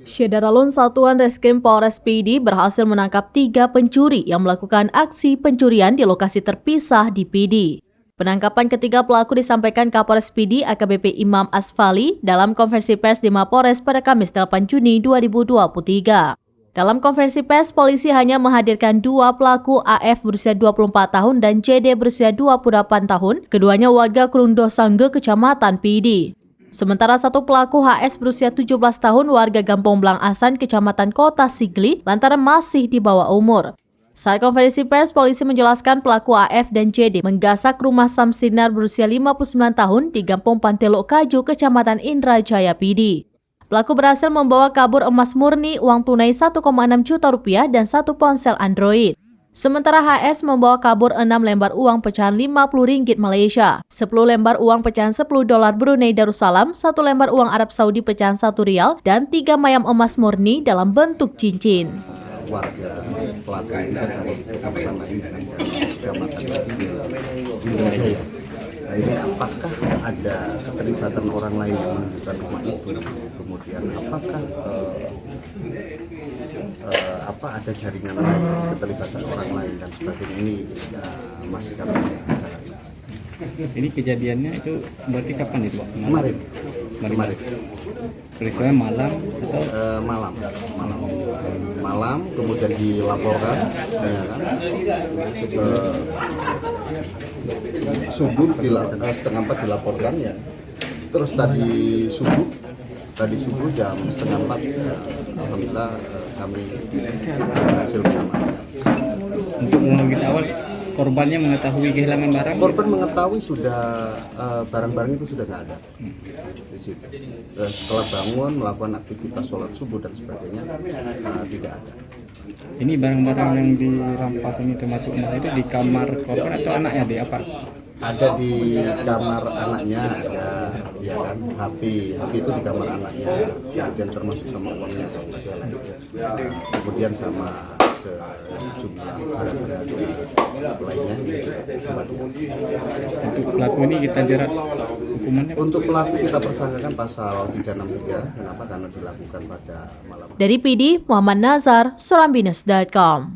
Syederalun Satuan Reskrim Polres PD berhasil menangkap 3 pencuri yang melakukan aksi pencurian di lokasi terpisah di PD. Penangkapan ketiga pelaku disampaikan Kapolres PD AKBP Imam Asfali dalam konferensi pers di Mapolres pada Kamis 8 Juni 2023. Dalam konferensi pers, polisi hanya menghadirkan 2 pelaku AF berusia 24 tahun dan CD berusia 28 tahun, keduanya warga Krundo Sangge, Kecamatan PD. Sementara 1 pelaku HS berusia 17 tahun warga Gampong Blang Asan, Kecamatan Kota Sigli, lantaran masih di bawah umur. Saat konferensi pers, polisi menjelaskan pelaku AF dan CD menggasak rumah Samsinar berusia 59 tahun di Gampong Pantelok Kaju, Kecamatan Indrajaya PD. Pelaku berhasil membawa kabur emas murni, uang tunai 1,6 juta rupiah dan 1 ponsel Android. Sementara HS membawa kabur 6 lembar uang pecahan Rp50 Malaysia, 10 lembar uang pecahan $10 Brunei Darussalam, 1 lembar uang Arab Saudi pecahan Rp1 dan 3 mayam emas murni dalam bentuk cincin. Warga pelaku ini dari kecamatan lain dan kecamatan Indrajaya. Nah, ini apakah ada keterlibatan orang lain yang menunjukkan rumah itu? Kemudian apakah ada jaringan lain, keterlibatan orang lain dan sebagainya, ini masih kami bicarakan. Ini kejadiannya itu berarti kapan itu, Pak? Kemarin. Peristiwa malam atau malam, kemudian dilaporkan, ya kan? Subuh setengah 4 dilaporkan ya. Terus tadi subuh jam setengah 4, alhamdulillah kami berhasil mengamankan. untuk mengetahui awal korbannya mengetahui kehilangan barang. Korban mengetahui sudah barang-barang itu sudah nggak ada di situ. Setelah bangun melakukan aktivitas sholat subuh dan sebagainya tidak ada. Ini barang-barang yang dirampas ini termasuk emas itu di kamar korban atau anaknya di apa? Ada di kamar anaknya, ada ya kan, HP itu di kamar anaknya, kemudian termasuk sama uangnya masih lain. Kemudian sama sejumlah barang-barang lainnya juga sempat. Untuk pelaku ini kita jerat hukumannya? Untuk pelaku kita persangkakan pasal 363. Kenapa? Karena dilakukan pada malam. Dari PD, Muhammad Nazar, surambinus.com.